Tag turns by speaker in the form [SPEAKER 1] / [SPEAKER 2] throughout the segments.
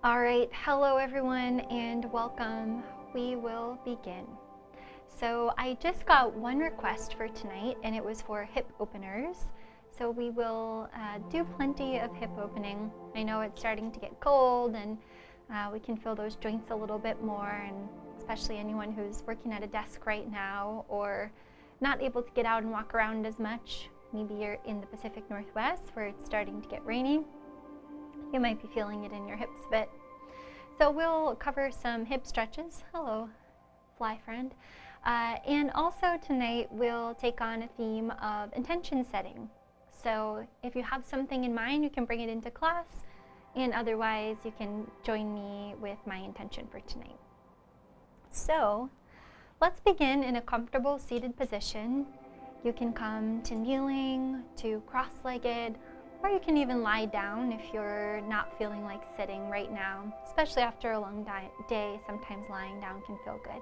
[SPEAKER 1] All right, hello everyone and welcome. We will begin. So I just got one request for tonight and it was for hip openers. So we will do plenty of hip opening. I know it's starting to get cold and we can feel those joints a little bit more, and especially anyone who's working at a desk right now or not able to get out and walk around as much. Maybe you're in the Pacific Northwest where it's starting to get rainy. You might be feeling it in your hips a bit. So we'll cover some hip stretches. Hello, fly friend. And also tonight we'll take on a theme of intention setting. So if you have something in mind, you can bring it into class, and otherwise you can join me with my intention for tonight. So let's begin in a comfortable seated position. You can come to kneeling, to cross-legged, or you can even lie down if you're not feeling like sitting right now. Especially after a long day, sometimes lying down can feel good.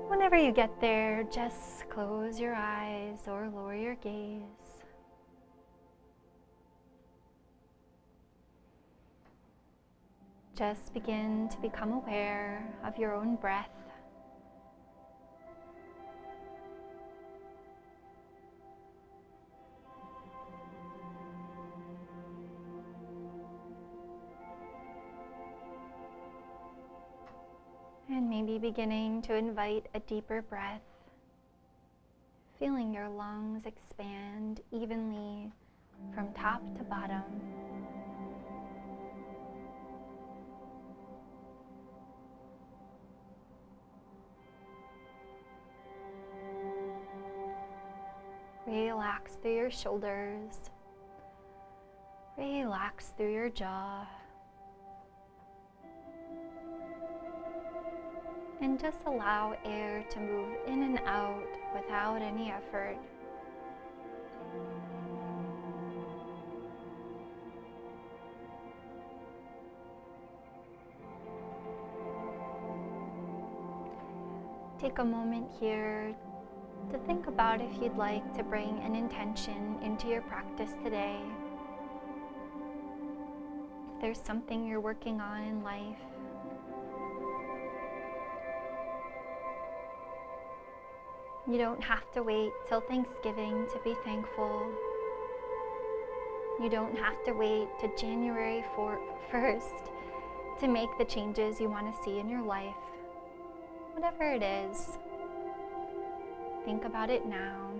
[SPEAKER 1] Whenever you get there, just close your eyes or lower your gaze. Just begin to become aware of your own breath. And maybe beginning to invite a deeper breath, feeling your lungs expand evenly from top to bottom. Relax through your shoulders, relax through your jaw. And just allow air to move in and out without any effort. Take a moment here to think about if you'd like to bring an intention into your practice today. If there's something you're working on in life, you don't have to wait till Thanksgiving to be thankful. You don't have to wait to January 1st to make the changes you want to see in your life. Whatever it is, think about it now.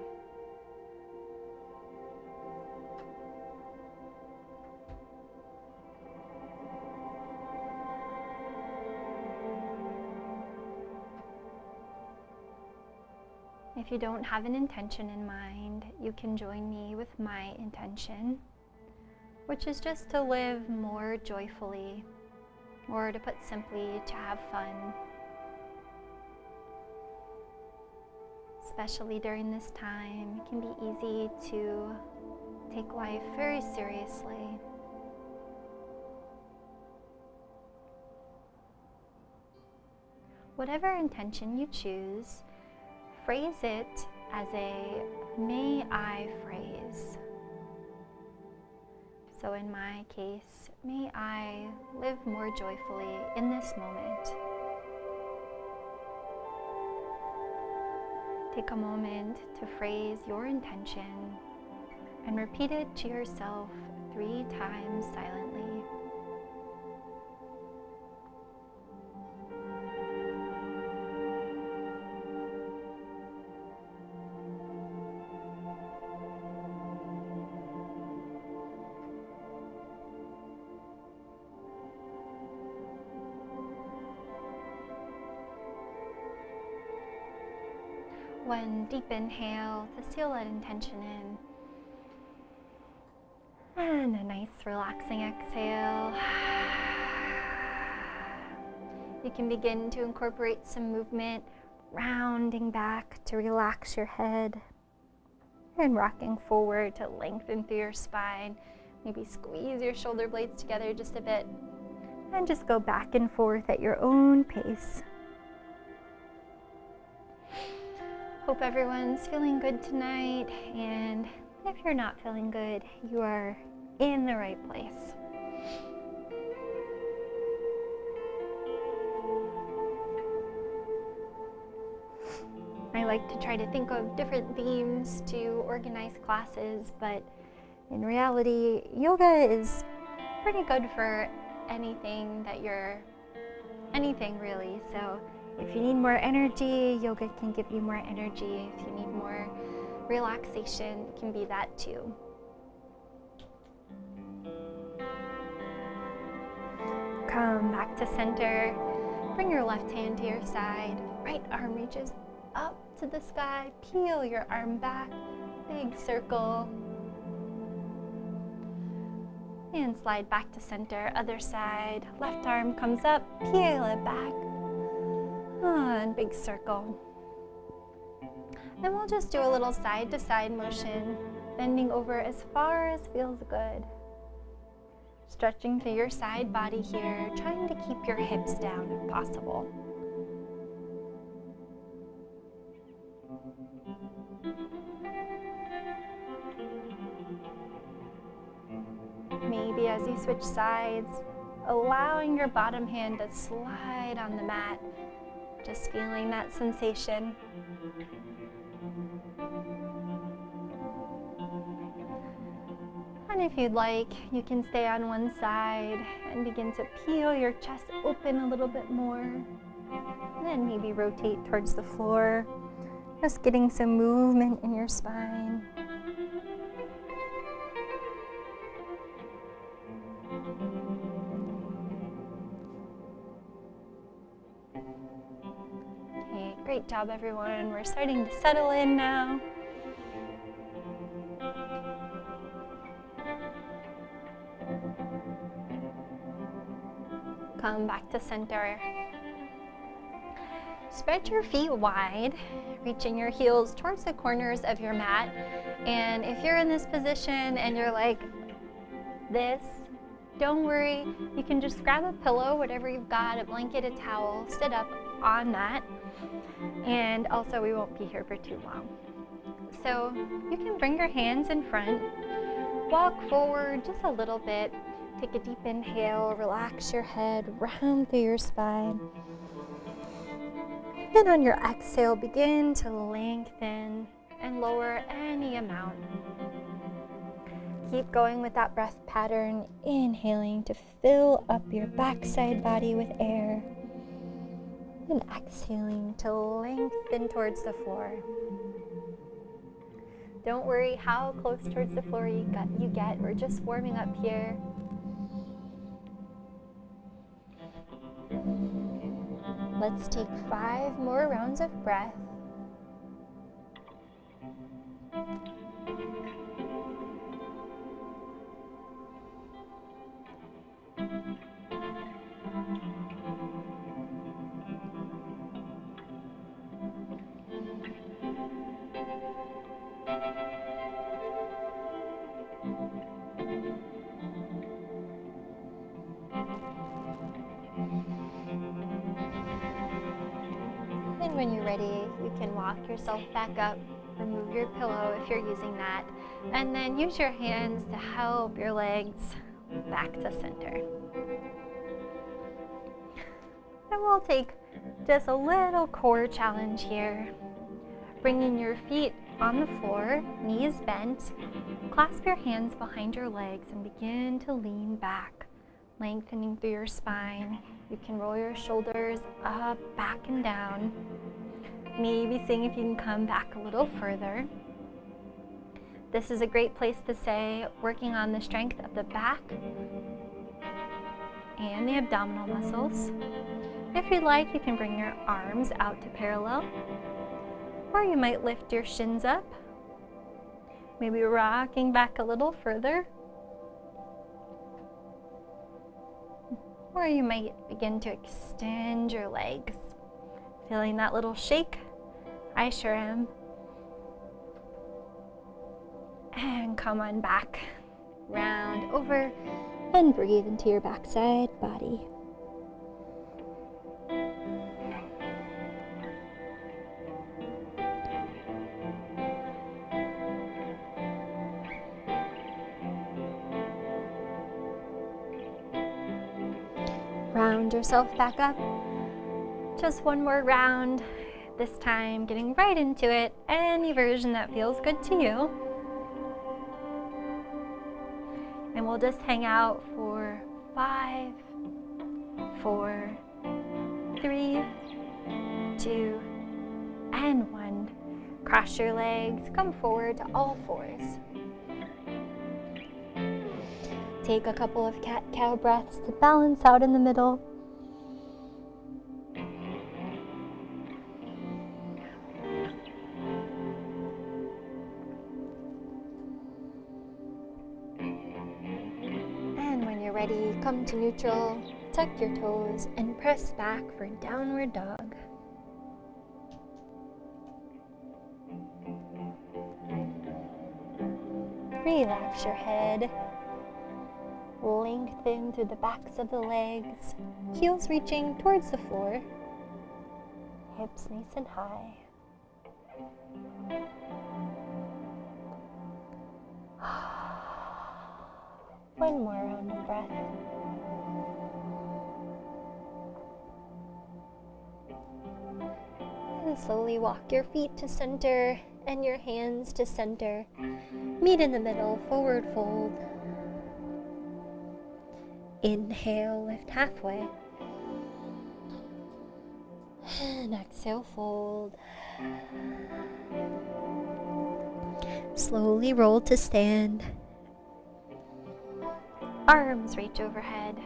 [SPEAKER 1] If you don't have an intention in mind, you can join me with my intention, which is just to live more joyfully, or to put simply, to have fun. Especially during this time, it can be easy to take life very seriously. Whatever intention you choose, phrase it as a may I phrase. So in my case, may I live more joyfully in this moment. Take a moment to phrase your intention and repeat it to yourself 3 times silently. One deep inhale to seal that intention in. And a nice relaxing exhale. You can begin to incorporate some movement, rounding back to relax your head, and rocking forward to lengthen through your spine. Maybe squeeze your shoulder blades together just a bit, and just go back and forth at your own pace. Hope everyone's feeling good tonight, and if you're not feeling good, you are in the right place. like to try to think of different themes to organize classes, but in reality, yoga is pretty good for anything really. So if you need more energy, yoga can give you more energy. If you need more relaxation, it can be that too. Come back to center. Bring your left hand to your side. Right arm reaches up to the sky. Peel your arm back. Big circle. And slide back to center. Other side. Left arm comes up. Peel it back. And big circle. Then we'll just do a little side to side motion. Bending over as far as feels good. Stretching through your side body here, trying to keep your hips down if possible. Maybe as you switch sides, allowing your bottom hand to slide on the mat, just feeling that sensation. And if you'd like, you can stay on one side and begin to peel your chest open a little bit more. And then maybe rotate towards the floor, just getting some movement in your spine. Okay, great job everyone. We're starting to settle in now. Come back to center. Spread your feet wide, reaching your heels towards the corners of your mat. And if you're in this position and you're like this, don't worry. You can just grab a pillow, whatever you've got, a blanket, a towel, sit up on that. And also, we won't be here for too long. So you can bring your hands in front, walk forward just a little bit. Take a deep inhale, relax your head, round through your spine. And on your exhale, begin to lengthen and lower any amount. Keep going with that breath pattern, inhaling to fill up your backside body with air. And exhaling to lengthen towards the floor. Don't worry how close towards the floor you get. We're just warming up here. Let's take 5 more rounds of breath. And when you're ready, you can walk yourself back up, remove your pillow if you're using that, and then use your hands to help your legs back to center. And we'll take just a little core challenge here. Bringing your feet on the floor, knees bent, clasp your hands behind your legs and begin to lean back, lengthening through your spine. You can roll your shoulders up, back, and down. Maybe seeing if you can come back a little further. This is a great place to stay, working on the strength of the back and the abdominal muscles. If you'd like, you can bring your arms out to parallel, or you might lift your shins up, maybe rocking back a little further. Or you might begin to extend your legs. Feeling that little shake? I sure am. And come on back. Round over and breathe into your backside body. Round yourself back up. Just one more round. This time, getting right into it, any version that feels good to you. And we'll just hang out for 5, 4, 3, 2, and 1. Cross your legs, come forward to all fours. Take a couple of cat-cow breaths to balance out in the middle. And when you're ready, come to neutral, tuck your toes, and press back for downward dog. Relax your head. Lengthen through the backs of the legs, heels reaching towards the floor, hips nice and high. One more round of breath. And slowly walk your feet to center and your hands to center. Meet in the middle, forward fold. Inhale, lift halfway. And exhale, fold. Slowly roll to stand. Arms reach overhead.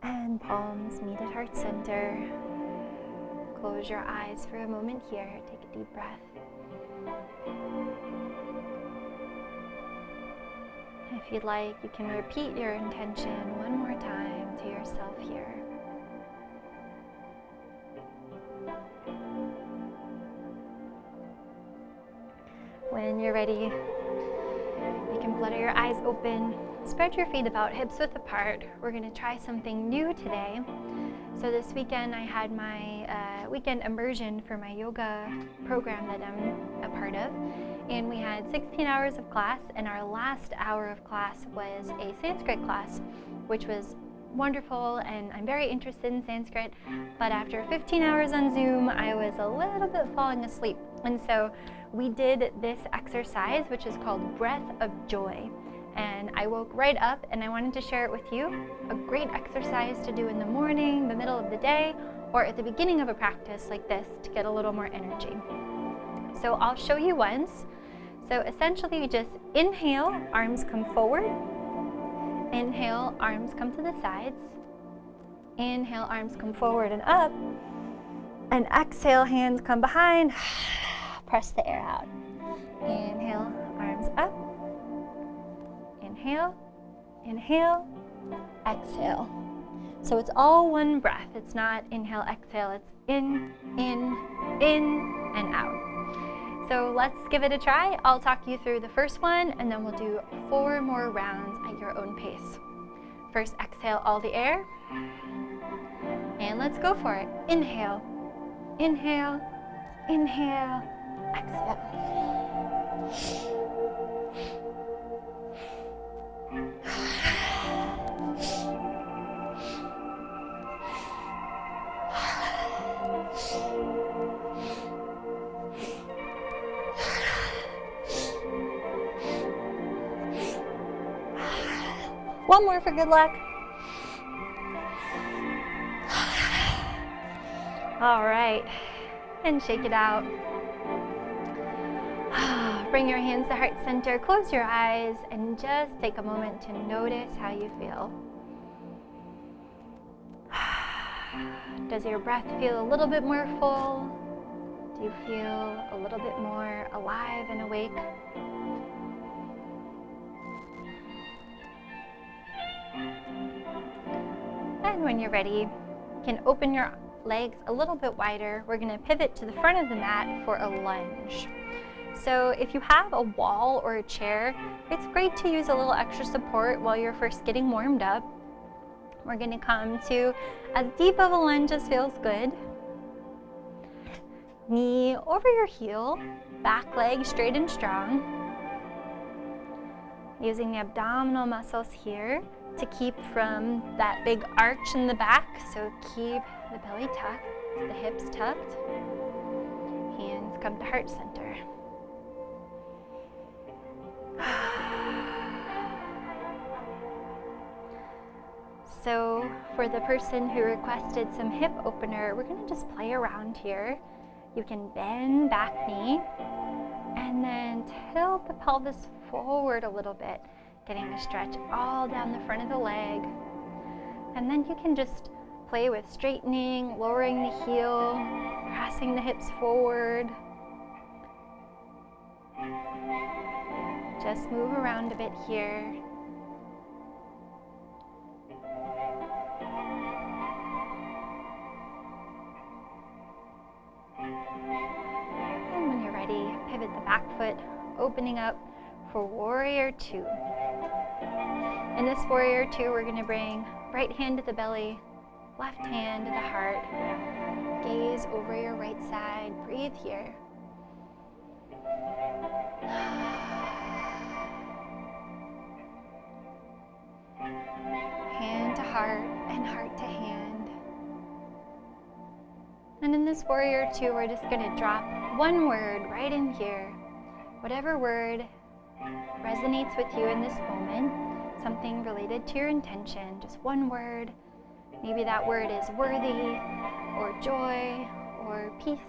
[SPEAKER 1] And palms meet at heart center. Close your eyes for a moment here. Take a deep breath. If you'd like, you can repeat your intention one more time to yourself here. When you're ready, you can flutter your eyes open. Spread your feet about hips width apart. We're going to try something new today. So this weekend I had my weekend immersion for my yoga program that I'm a part of. And we had 16 hours of class, and our last hour of class was a Sanskrit class, which was wonderful, and I'm very interested in Sanskrit, but after 15 hours on Zoom, I was a little bit falling asleep. And so we did this exercise, which is called Breath of Joy. And I woke right up and I wanted to share it with you. A great exercise to do in the morning, the middle of the day, or at the beginning of a practice like this to get a little more energy. So I'll show you once. So essentially you just inhale, arms come forward. Inhale, arms come to the sides. Inhale, arms come forward and up. And exhale, hands come behind. Press the air out. Inhale, arms up. Inhale, inhale, exhale. So it's all one breath. It's not inhale, exhale. It's in, and out. So let's give it a try. I'll talk you through the first one, and then we'll do 4 more rounds at your own pace. First, exhale all the air. And let's go for it. Inhale, inhale, inhale, exhale. One more for good luck. All right, and shake it out. Bring your hands to heart center, close your eyes, and just take a moment to notice how you feel. Does your breath feel a little bit more full? Do you feel a little bit more alive and awake? And when you're ready, you can open your legs a little bit wider. We're going to pivot to the front of the mat for a lunge. So if you have a wall or a chair, it's great to use a little extra support while you're first getting warmed up. We're going to come to as deep of a lunge as feels good. Knee over your heel, back leg straight and strong. Using the abdominal muscles here to keep from that big arch in the back, so keep the belly tucked. The hips tucked. Hands come to heart center. So for the person who requested some hip opener, we're going to just play around here. You can bend back knee and then tilt the pelvis forward a little bit, getting a stretch all down the front of the leg. And then you can just play with straightening, lowering the heel, pressing the hips forward. Just move around a bit here. And when you're ready, pivot the back foot, opening up for Warrior Two. In this Warrior Two, we're going to bring right hand to the belly, left hand to the heart. Gaze over your right side. Breathe here. Hand to heart and heart to hand. And in this Warrior Two, we're just going to drop one word right in here. Whatever word resonates with you in this moment, something related to your intention, just one word. Maybe that word is worthy, or joy, or peace.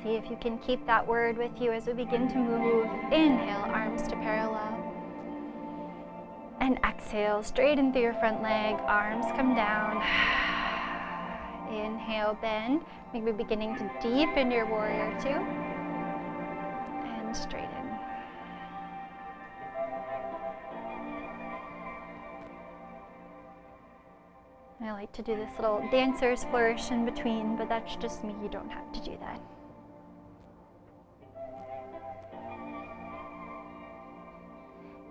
[SPEAKER 1] See if you can keep that word with you as we begin to move. Inhale, arms to parallel. And exhale, straighten through your front leg, arms come down. Inhale, bend, maybe beginning to deepen your Warrior Two. And straighten. I like to do this little dancer's flourish in between, but that's just me, you don't have to do that.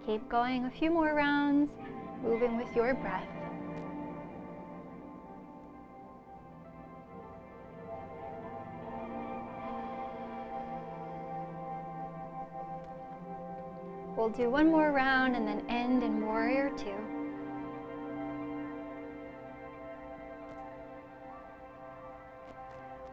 [SPEAKER 1] Keep going a few more rounds, moving with your breath. We'll do one more round and then end in Warrior Two.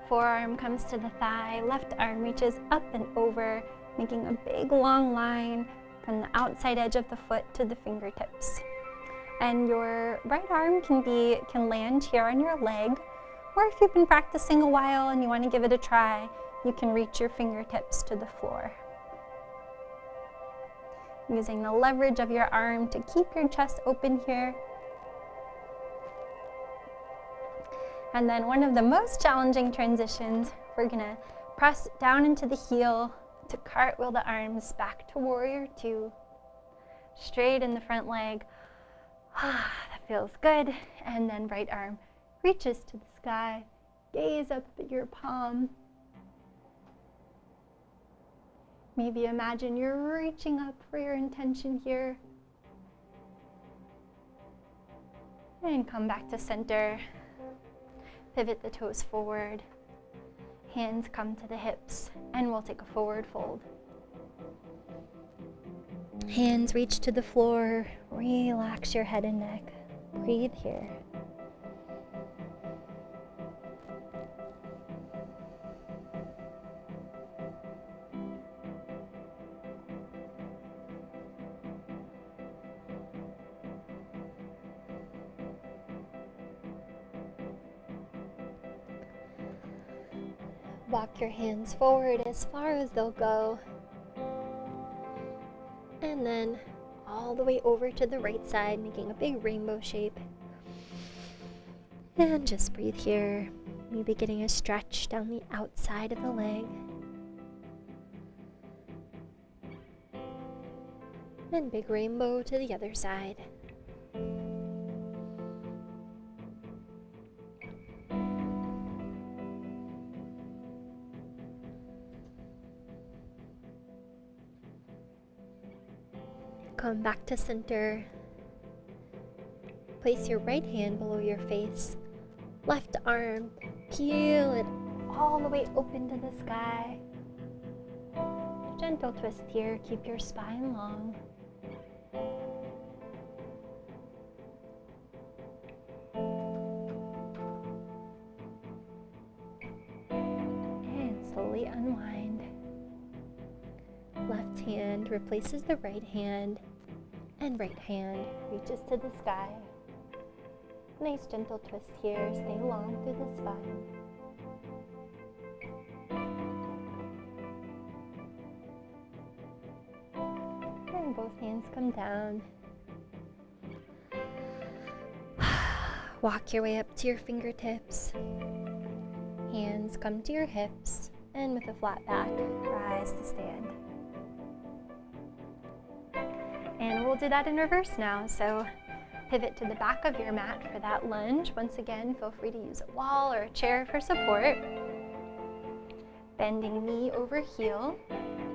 [SPEAKER 1] Forearm comes to the thigh, left arm reaches up and over, making a big long line from the outside edge of the foot to the fingertips. And your right arm can land here on your leg, or if you've been practicing a while and you want to give it a try, you can reach your fingertips to the floor. Using the leverage of your arm to keep your chest open here. And then one of the most challenging transitions, we're gonna press down into the heel to cartwheel the arms back to Warrior Two. Straight in the front leg. That feels good. And then right arm reaches to the sky. Gaze up at your palm. Maybe imagine you're reaching up for your intention here. And come back to center. Pivot the toes forward. Hands come to the hips, and we'll take a forward fold. Hands reach to the floor. Relax your head and neck. Breathe here. Walk your hands forward as far as they'll go. And then all the way over to the right side, making a big rainbow shape. And just breathe here. Maybe getting a stretch down the outside of the leg. And big rainbow to the other side. Come back to center. Place your right hand below your face. Left arm, peel it all the way open to the sky. Gentle twist here, keep your spine long. And slowly unwind. Left hand replaces the right hand, and right hand reaches to the sky. Nice gentle twist here, stay long through the spine. And both hands come down. Walk your way up to your fingertips. Hands come to your hips, and with a flat back, rise to stand. And we'll do that in reverse now. So pivot to the back of your mat for that lunge. Once again, feel free to use a wall or a chair for support. Bending knee over heel,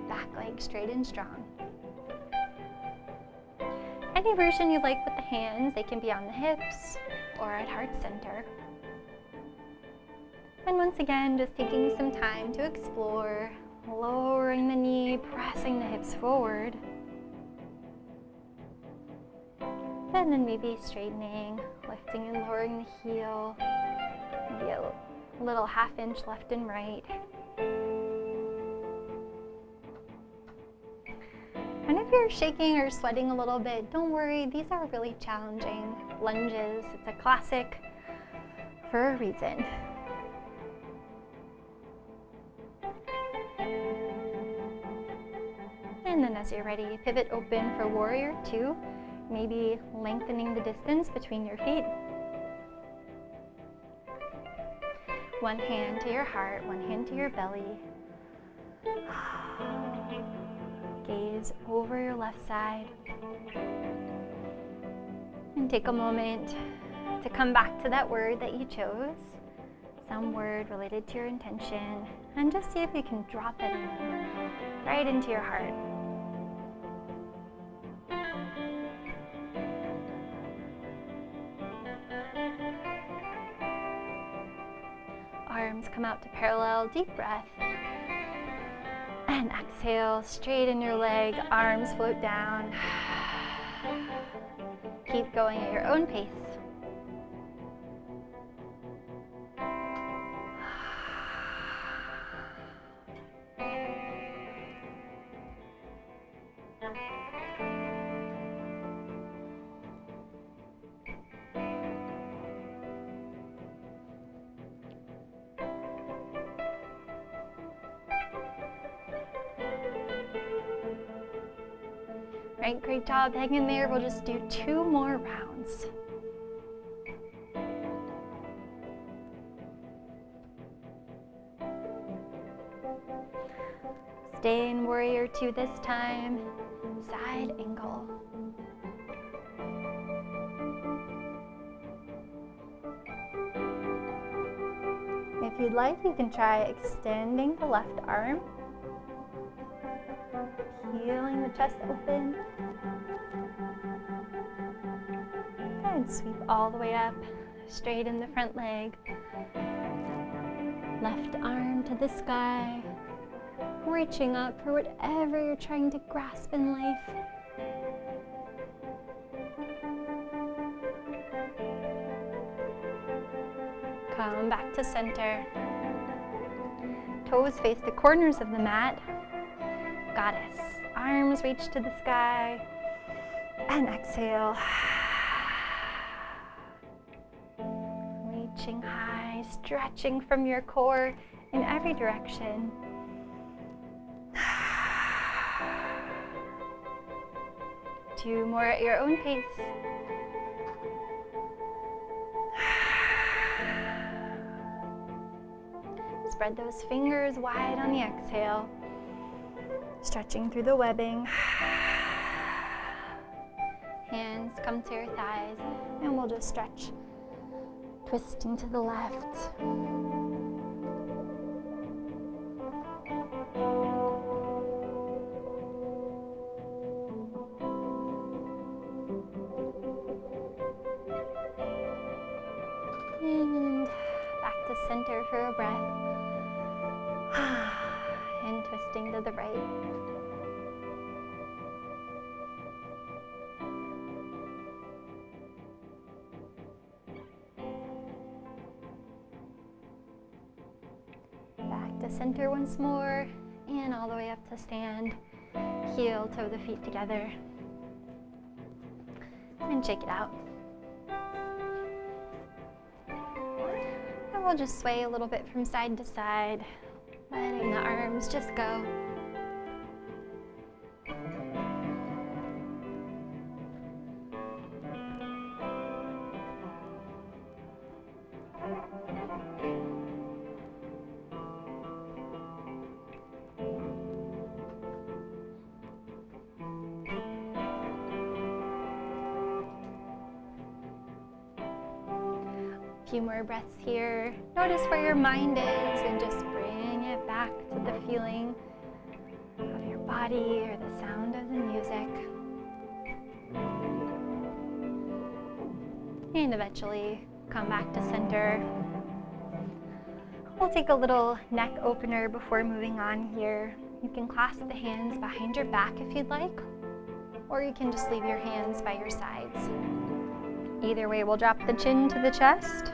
[SPEAKER 1] back leg straight and strong. Any version you like with the hands, they can be on the hips or at heart center. And once again, just taking some time to explore, lowering the knee, pressing the hips forward. And then maybe straightening, lifting and lowering the heel, maybe a little half inch left and right. And if you're shaking or sweating a little bit, don't worry, these are really challenging lunges. It's a classic for a reason. And then as you're ready, pivot open for warrior two, maybe lengthening the distance between your feet. One hand to your heart, one hand to your belly. Gaze over your left side. And take a moment to come back to that word that you chose, some word related to your intention, and just see if you can drop it in, right into your heart. Arms come out to parallel, deep breath. And exhale, straighten your leg, arms float down. Keep going at your own pace. Right, great job, hang in there. We'll just do 2 more rounds. Stay in warrior two this time, side angle. If you'd like, you can try extending the left arm. Peeling the chest open. And sweep all the way up, straighten the front leg. Left arm to the sky, reaching up for whatever you're trying to grasp in life. Come back to center. Toes face the corners of the mat. Goddess. Arms reach to the sky. And exhale. Reaching high, stretching from your core in every direction. Two more at your own pace. Spread those fingers wide on the exhale. Stretching through the webbing. Hands come to your thighs, and we'll just stretch, twisting to the left. And back to center for a breath. and twisting to the right. Back to center once more, and all the way up to stand. Heel, toe the feet together. And shake it out. And we'll just sway a little bit from side to side, letting the arms just go. Few more breaths here. Notice where your mind is and just bring it back to the feeling of your body or the sound of the music. And eventually come back to center. We'll take a little neck opener before moving on here. You can clasp the hands behind your back if you'd like, or you can just leave your hands by your sides. Either way, we'll drop the chin to the chest.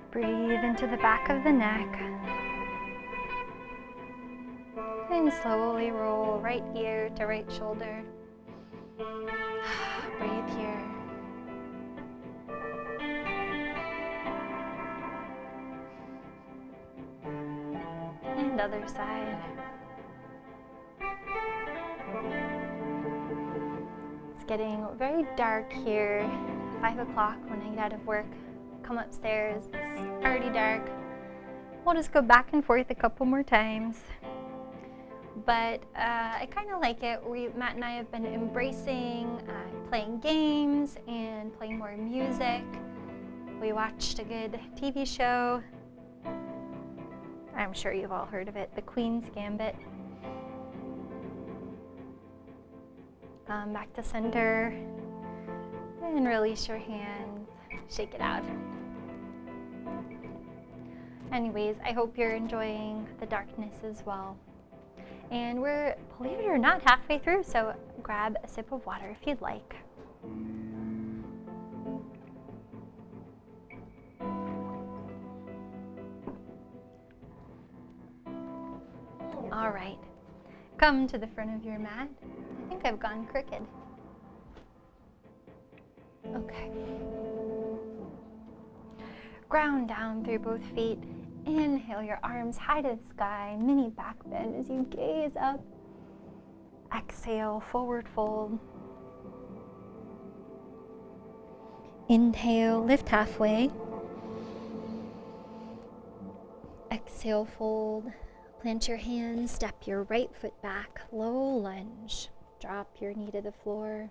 [SPEAKER 1] Breathe into the back of the neck. And slowly roll right ear to right shoulder. Breathe here. And other side. It's getting very dark here. 5 o'clock when I get out of work. Come upstairs, it's already dark. We'll just go back and forth a couple more times. But I kind of like it. Matt and I have been embracing playing games and playing more music. We watched a good TV show. I'm sure you've all heard of it, The Queen's Gambit. Back to center and release your hands. Shake it out. Anyways, I hope you're enjoying the darkness as well. And we're, believe it or not, halfway through, so grab a sip of water if you'd like. All right, come to the front of your mat. I think I've gone crooked. Okay. Ground down through both feet. Inhale your arms high to the sky, mini back bend as you gaze up. Exhale, forward fold. Inhale, lift halfway. Exhale, fold. Plant your hands, step your right foot back, low lunge. Drop your knee to the floor.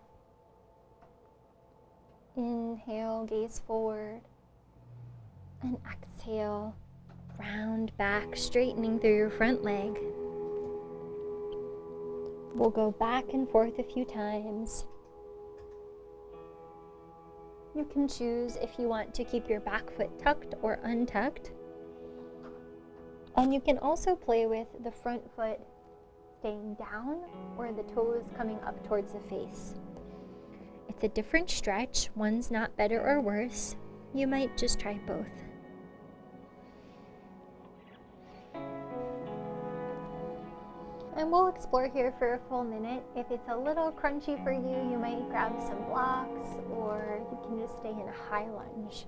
[SPEAKER 1] Inhale, gaze forward. And exhale, round back, straightening through your front leg. We'll go back and forth a few times. You can choose if you want to keep your back foot tucked or untucked. And you can also play with the front foot staying down or the toes coming up towards the face. It's a different stretch. One's not better or worse. You might just try both. And we'll explore here for a full minute. If it's a little crunchy for you, you might grab some blocks, or you can just stay in a high lunge.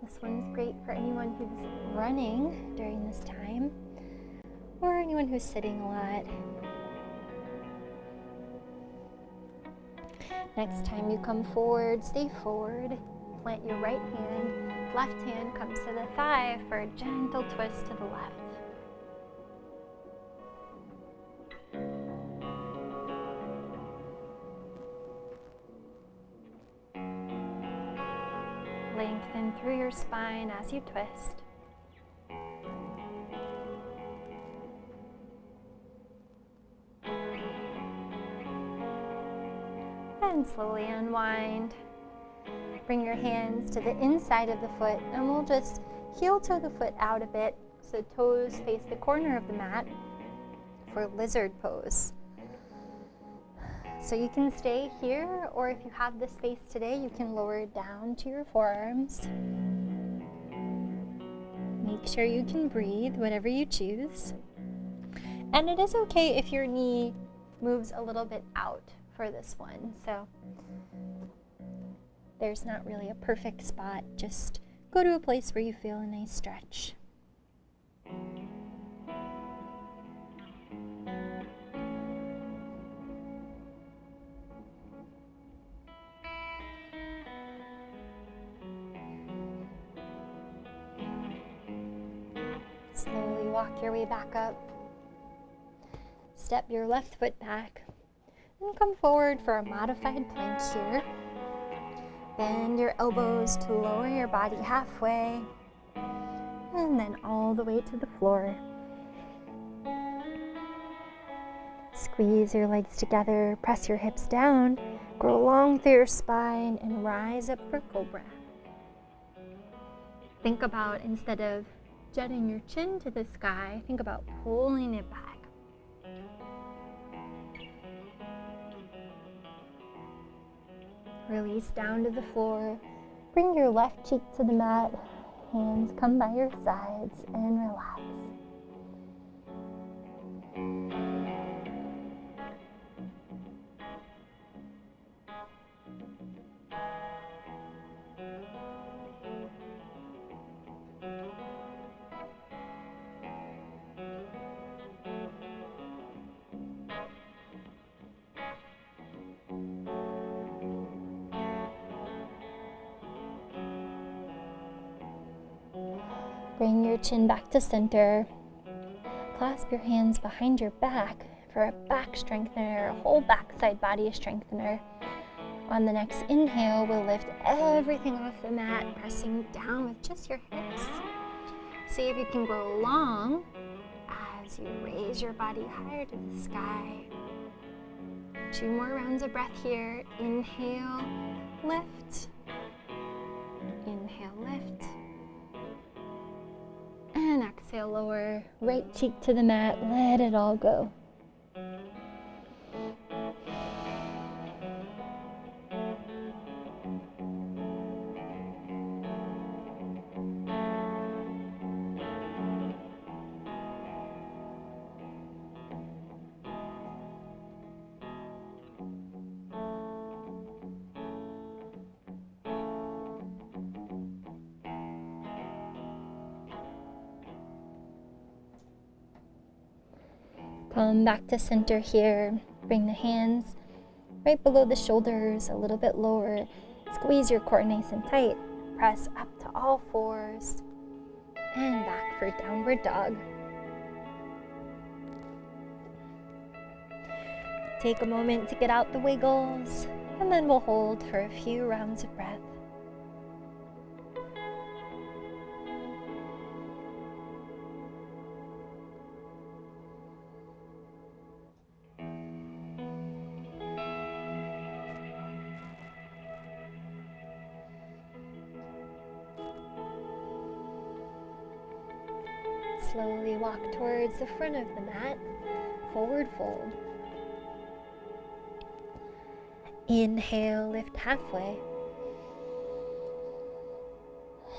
[SPEAKER 1] This one's great for anyone who's running during this time, or anyone who's sitting a lot. Next time you come forward, stay forward. Plant your right hand. Left hand comes to the thigh for a gentle twist to the left. Lengthen through your spine as you twist. and slowly unwind. Bring your hands to the inside of the foot, and we'll just heel toe the foot out a bit so toes face the corner of the mat for lizard pose. So you can stay here, or if you have the space today, you can lower it down to your forearms. Make sure you can breathe, whatever you choose. And it is okay if your knee moves a little bit out for this one. So there's not really a perfect spot. Just go to a place where you feel a nice stretch. Slowly walk your way back up. Step your left foot back and come forward for a modified plank here. Bend your elbows to lower your body halfway and then all the way to the floor. Squeeze your legs together, press your hips down, grow long through your spine and rise up for Cobra. Think about, instead of jutting your chin to the sky, think about pulling it back. Release down to the floor. Bring your left cheek to the mat. Hands come by your sides and relax. Bring your chin back to center. Clasp your hands behind your back for a back strengthener, a whole backside body strengthener. On the next inhale, we'll lift everything off the mat, pressing down with just your hips. See if you can grow long as you raise your body higher to the sky. 2 more rounds of breath here. Inhale, lift. Inhale, lift. And exhale, lower. Right cheek to the mat. Let it all go. Come back to center here. Bring the hands right below the shoulders, a little bit lower. Squeeze your core nice and tight. Press up to all fours and back for downward dog. Take a moment to get out the wiggles, and then we'll hold for a few rounds of breath. Slowly walk towards the front of the mat, forward fold. Inhale, lift halfway.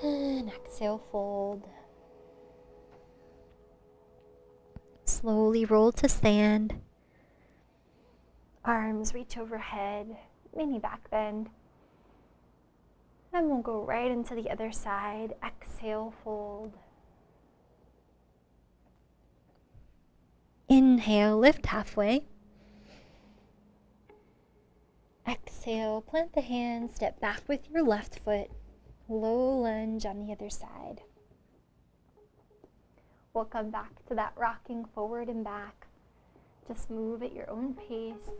[SPEAKER 1] And exhale, fold. Slowly roll to stand. Arms reach overhead, mini back bend. And we'll go right into the other side. Exhale, fold. Inhale, lift halfway. Exhale, plant the hands, step back with your left foot. Low lunge on the other side. We'll come back to that rocking forward and back. Just move at your own pace.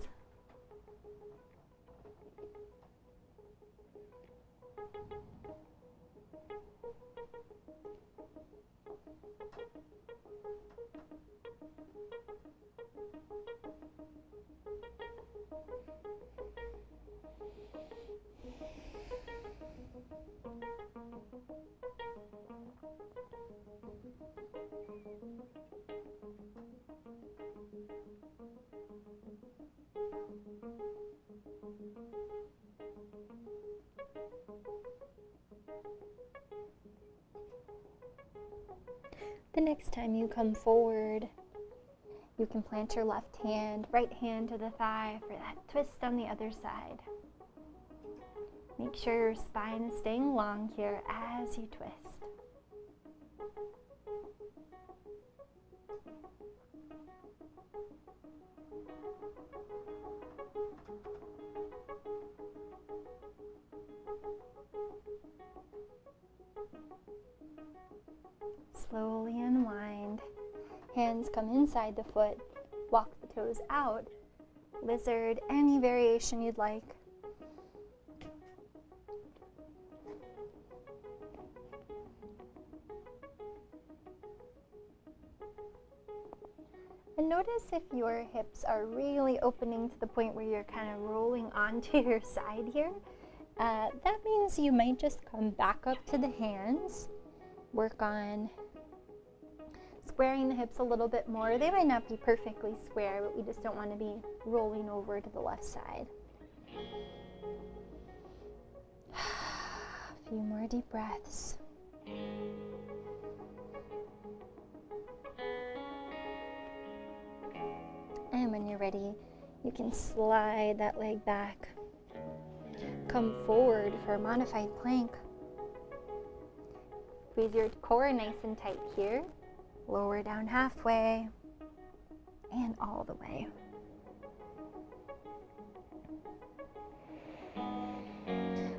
[SPEAKER 1] The next time you come forward, you can plant your left hand, right hand to the thigh for that twist on the other side. Make sure your spine is staying long here as you twist. Slowly unwind. Hands come inside the foot. Walk the toes out. Lizard, any variation you'd like. And notice if your hips are really opening to the point where you're kind of rolling onto your side here. That means you might just come back up to the hands. Work on squaring the hips a little bit more. They might not be perfectly square, but we just don't want to be rolling over to the left side. A few more deep breaths. And when you're ready, you can slide that leg back. Come forward for a modified plank. Squeeze your core nice and tight here. Lower down halfway and all the way.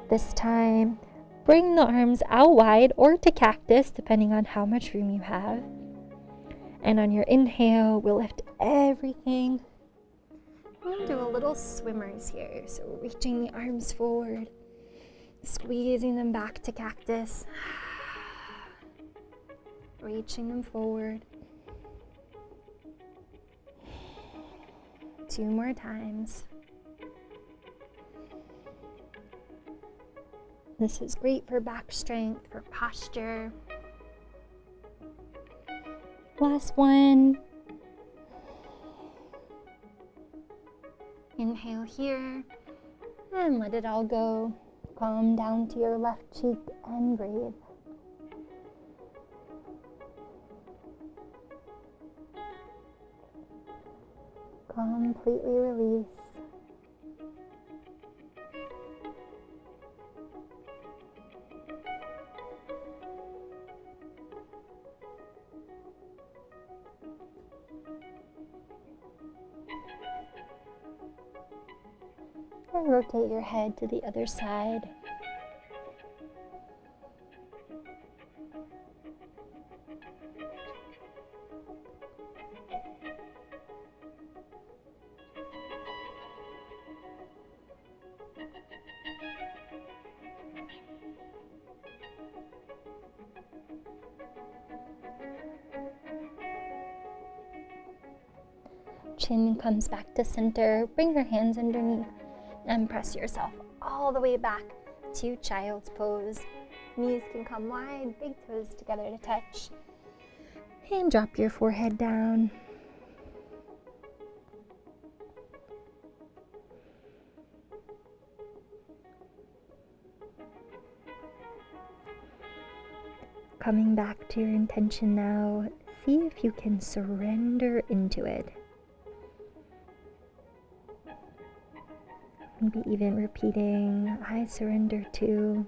[SPEAKER 1] This time, bring the arms out wide or to cactus, depending on how much room you have. And on your inhale, we'll lift everything. We'll do a little swimmers here. So reaching the arms forward, squeezing them back to cactus. Reaching them forward. 2 more times. This is great for back strength, for posture. Last one. Inhale here and let it all go. Calm down to your left cheek and breathe. Completely release. And rotate your head to the other side. Chin comes back to center. Bring your hands underneath and press yourself all the way back to child's pose. Knees can come wide, big toes together to touch. And drop your forehead down. Coming back to your intention now, see if you can surrender into it. Maybe even repeating, I surrender to.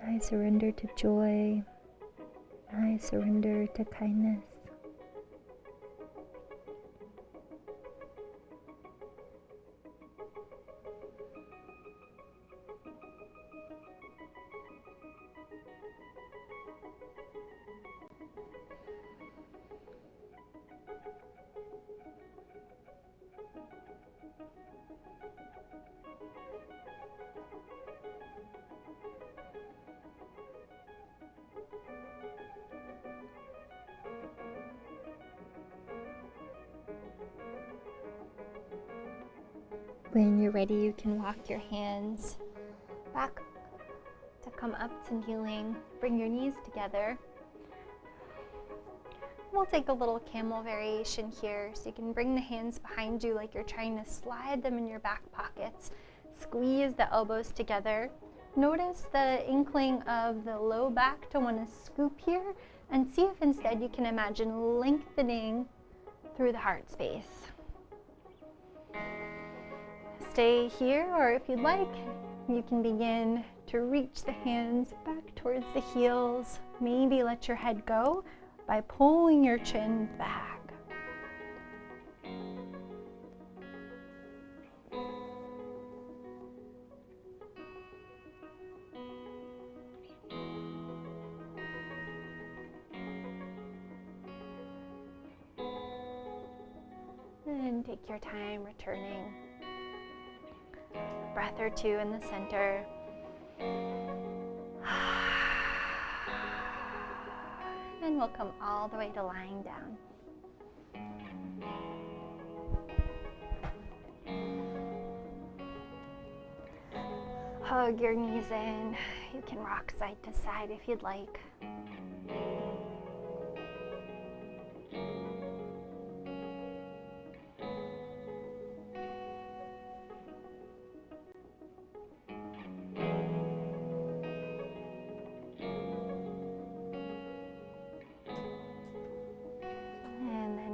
[SPEAKER 1] I surrender to joy. I surrender to kindness. When you're ready, you can walk your hands back to come up to kneeling. Bring your knees together. We'll take a little camel variation here. So you can bring the hands behind you like you're trying to slide them in your back pockets. Squeeze the elbows together. Notice the inkling of the low back to want to scoop here, and see if instead you can imagine lengthening through the heart space. Stay here, or if you'd like, you can begin to reach the hands back towards the heels. Maybe let your head go by pulling your chin back. And take your time returning. A breath or two in the center. And we'll come all the way to lying down. Hug your knees in. You can rock side to side if you'd like.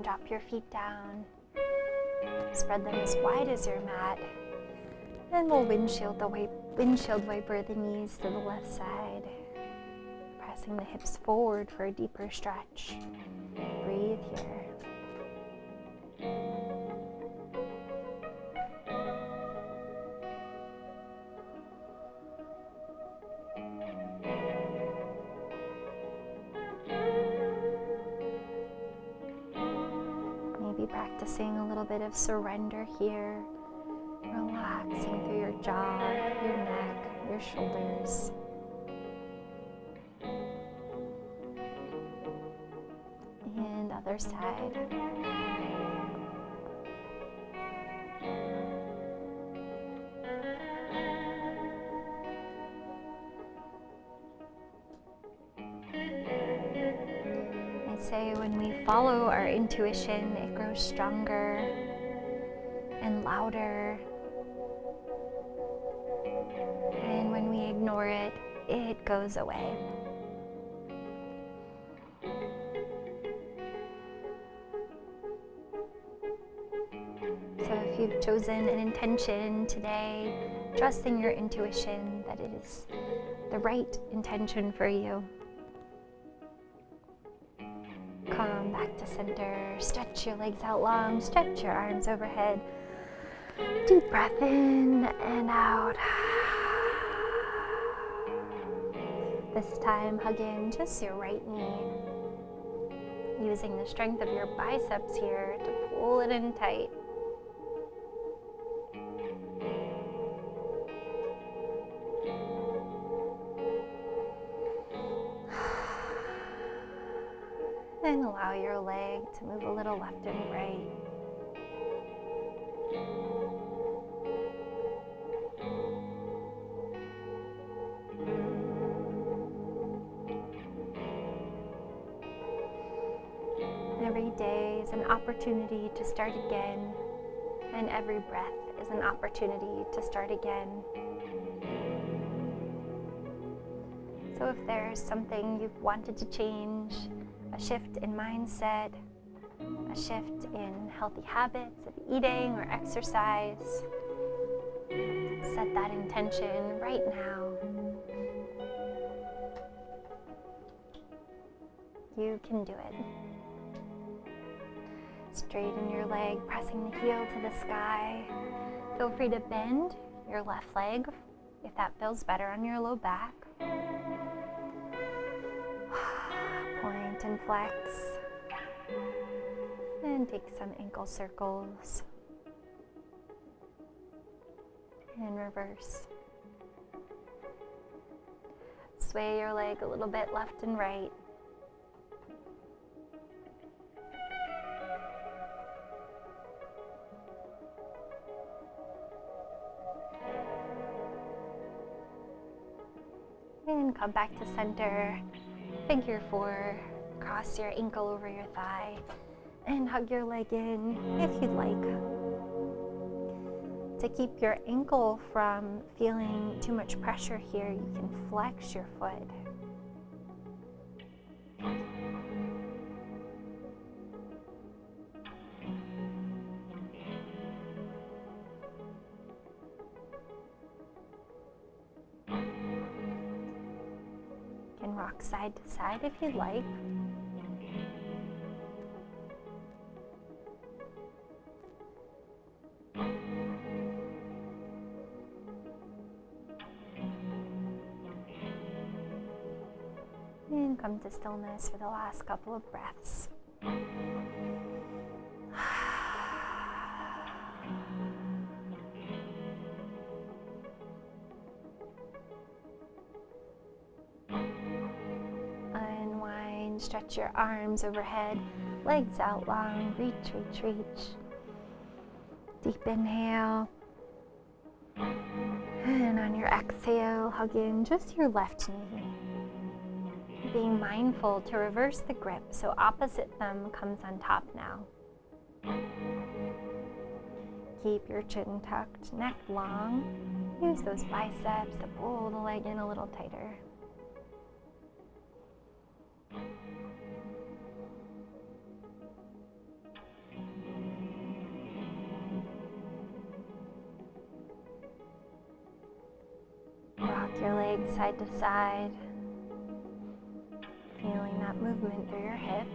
[SPEAKER 1] Drop your feet down, spread them as wide as your mat, and we'll windshield wiper the knees to the left side, pressing the hips forward for a deeper stretch. Breathe here. Practicing a little bit of surrender here, relaxing through your jaw, your neck, your shoulders. And other side. Say when we follow our intuition, it grows stronger and louder. And when we ignore it, it goes away. So if you've chosen an intention today, trusting your intuition that it is the right intention for you. Come back to center, stretch your legs out long, stretch your arms overhead. Deep breath in and out. This time, hug in just your right knee, using the strength of your biceps here to pull it in tight. And allow your leg to move a little left and right. Every day is an opportunity to start again, and every breath is an opportunity to start again. So if there's something you've wanted to change, a shift in mindset, a shift in healthy habits of eating or exercise, set that intention right now. You can do it. Straighten your leg, pressing the heel to the sky. Feel free to bend your left leg if that feels better on your low back. Point and flex. And take some ankle circles. And reverse. Sway your leg a little bit left and right. And come back to center. Figure 4. Cross your ankle over your thigh. And hug your leg in if you'd like. To keep your ankle from feeling too much pressure here, you can flex your foot. You can rock side to side if you'd like. And come to stillness for the last couple of breaths. Unwind, stretch your arms overhead, legs out long, reach, reach, reach. Deep inhale. And on your exhale, hug in just your left knee. Being mindful to reverse the grip so opposite thumb comes on top now. Keep your chin tucked, neck long. Use those biceps to pull the leg in a little tighter. Rock your legs side to side. Feeling that movement through your hip.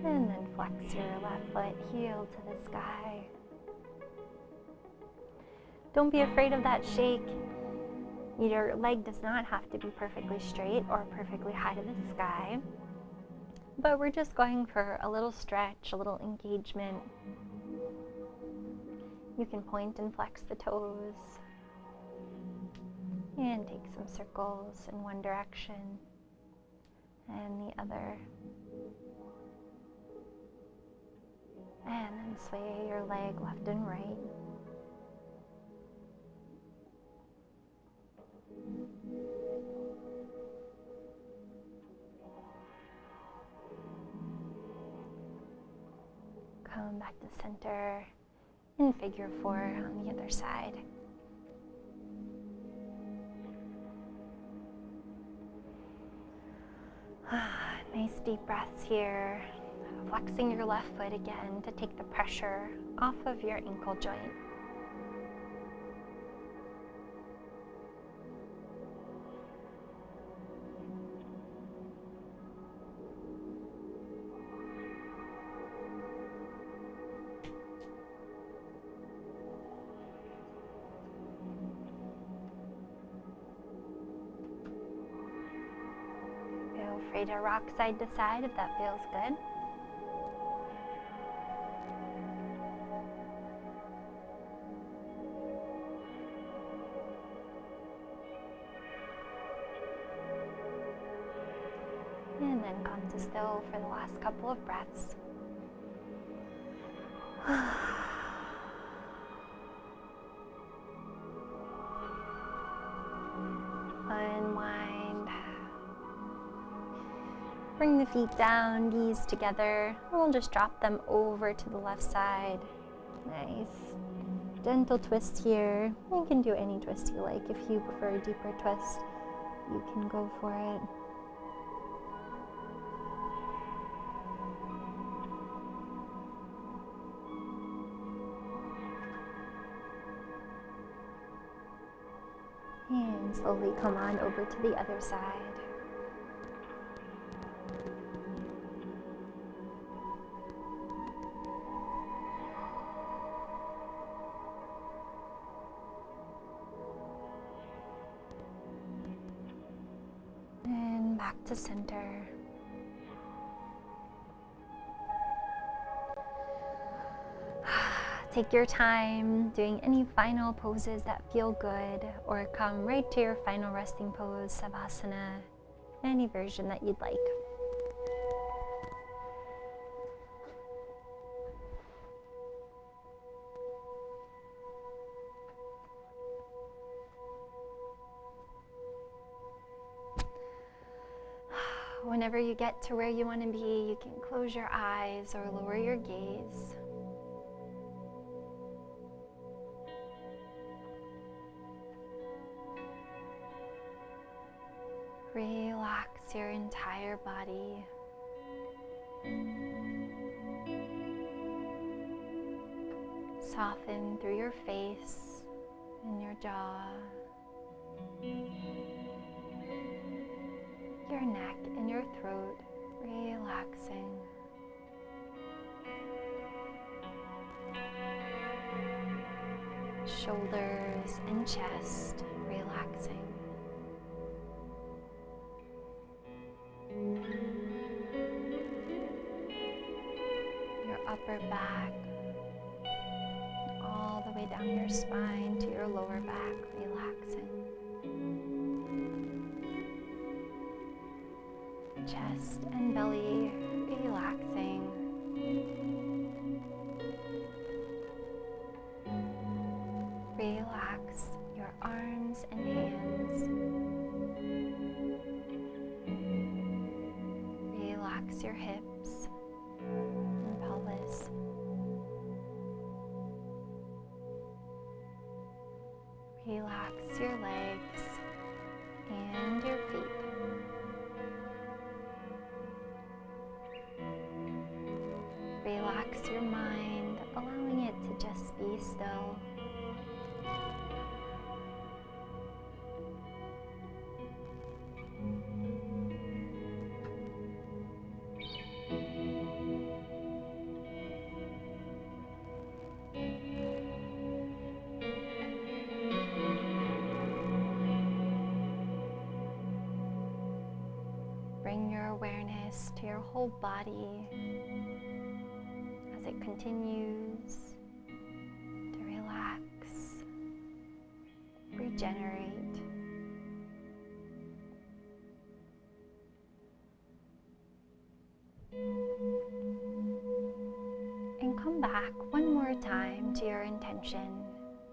[SPEAKER 1] And then flex your left foot, heel to the sky. Don't be afraid of that shake. Your leg does not have to be perfectly straight or perfectly high to the sky. But we're just going for a little stretch, a little engagement. You can point and flex the toes and take some circles in one direction and the other. And then sway your leg left and right. Come back to center. In figure 4 on the other side. Nice deep breaths here. Flexing your left foot again to take the pressure off of your ankle joint. Free to rock side to side if that feels good. And then come to still for the last couple of breaths. Unwind. Bring the feet down, knees together. We'll just drop them over to the left side. Nice. Gentle twist here. You can do any twist you like. If you prefer a deeper twist, you can go for it. And slowly come on over to the other side. And back to center. Take your time doing any final poses that feel good, or come right to your final resting pose, Savasana, any version that you'd like. Whenever you get to where you want to be, you can close your eyes or lower your gaze. Relax your entire body. Soften through your face and your jaw, your neck and your throat, relaxing. Shoulders and chest, relaxing. Your upper back, all the way down your spine to your lower back, relaxing. Chest and belly, relaxing. Relax your arms and hands. Relax your hips and pelvis. Relax your legs and your feet. Relax your mind, allowing it to just be still. Bring your awareness to your whole body as it continues to relax, regenerate. And come back one more time to your intention,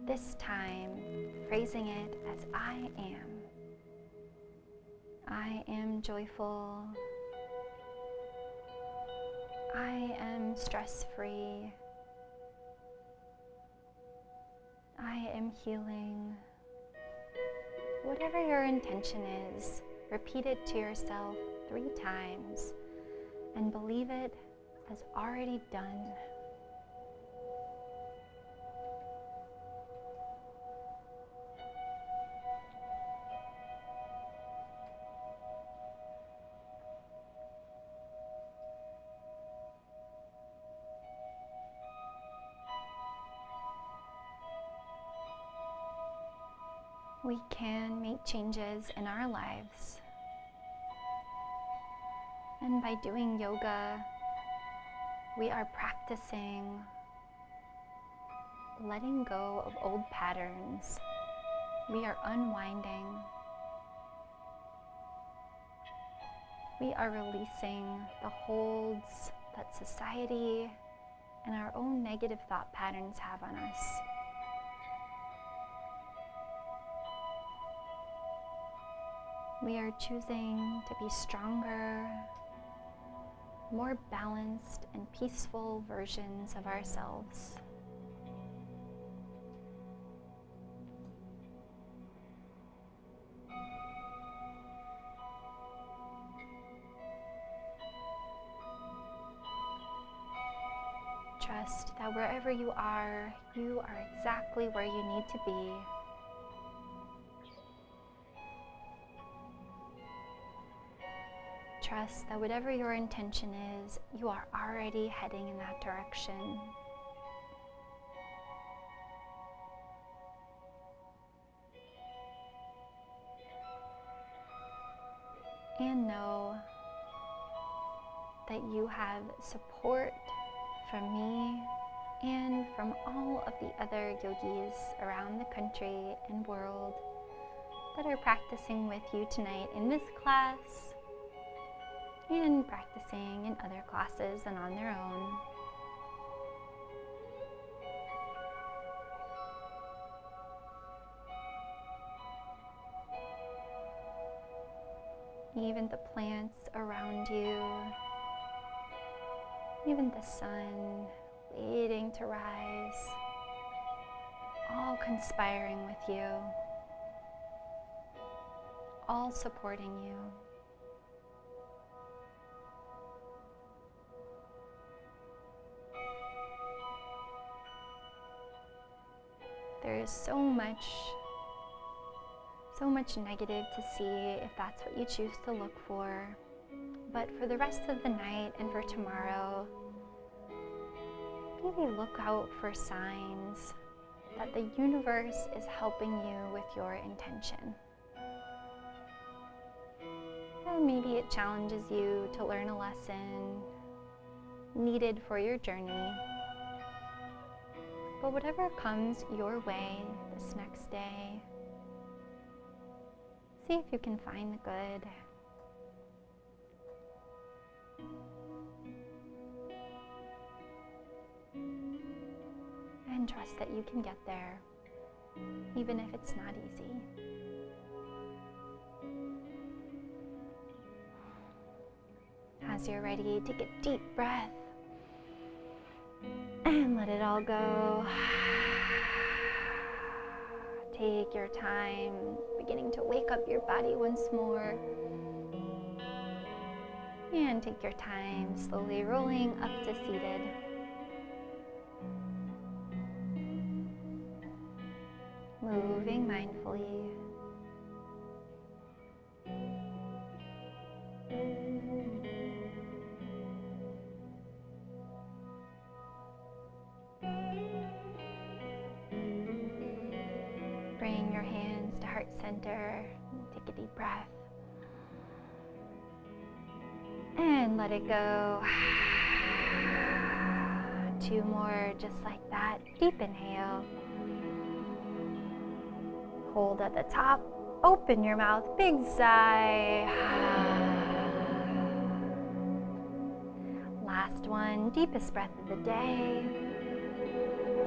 [SPEAKER 1] this time phrasing it as I am. I am joyful. I am stress-free. I am healing. Whatever your intention is, repeat it to yourself 3 times and believe it as already done. We can make changes in our lives. And by doing yoga, we are practicing letting go of old patterns. We are unwinding. We are releasing the holds that society and our own negative thought patterns have on us. We are choosing to be stronger, more balanced and peaceful versions of ourselves. Trust that wherever you are exactly where you need to be. Trust that whatever your intention is, you are already heading in that direction. And know that you have support from me and from all of the other yogis around the country and world that are practicing with you tonight in this class and practicing in other classes and on their own. even the plants around you, even the sun waiting to rise, all conspiring with you, all supporting you. There is so much negative to see if that's what you choose to look for. But for the rest of the night and for tomorrow, maybe look out for signs that the universe is helping you with your intention. And maybe it challenges you to learn a lesson needed for your journey. But whatever comes your way this next day, see if you can find the good. And trust that you can get there, even if it's not easy. As you're ready, take a deep breath and let it all go. Take your time, beginning to wake up your body once more. And take your time, slowly rolling up to seated. Moving mindfully. Bring your hands to heart center. Take a deep breath. And let it go. 2 more, just like that. Deep inhale. Hold at the top. Open your mouth. Big sigh. Last one. Deepest breath of the day.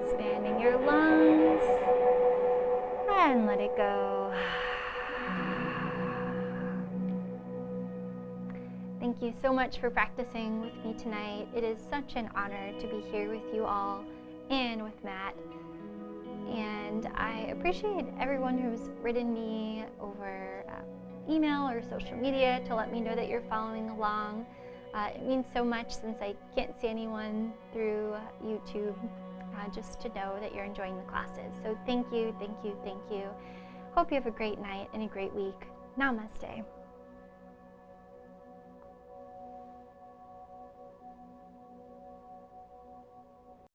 [SPEAKER 1] Expanding your lungs. And let it go. Thank you so much for practicing with me tonight. It is such an honor to be here with you all and with Matt. And I appreciate everyone who's written me over email or social media to let me know that you're following along. It means so much since I can't see anyone through YouTube, just to know that you're enjoying the classes. So thank you, thank you, thank you. Hope you have a great night and a great week. Namaste.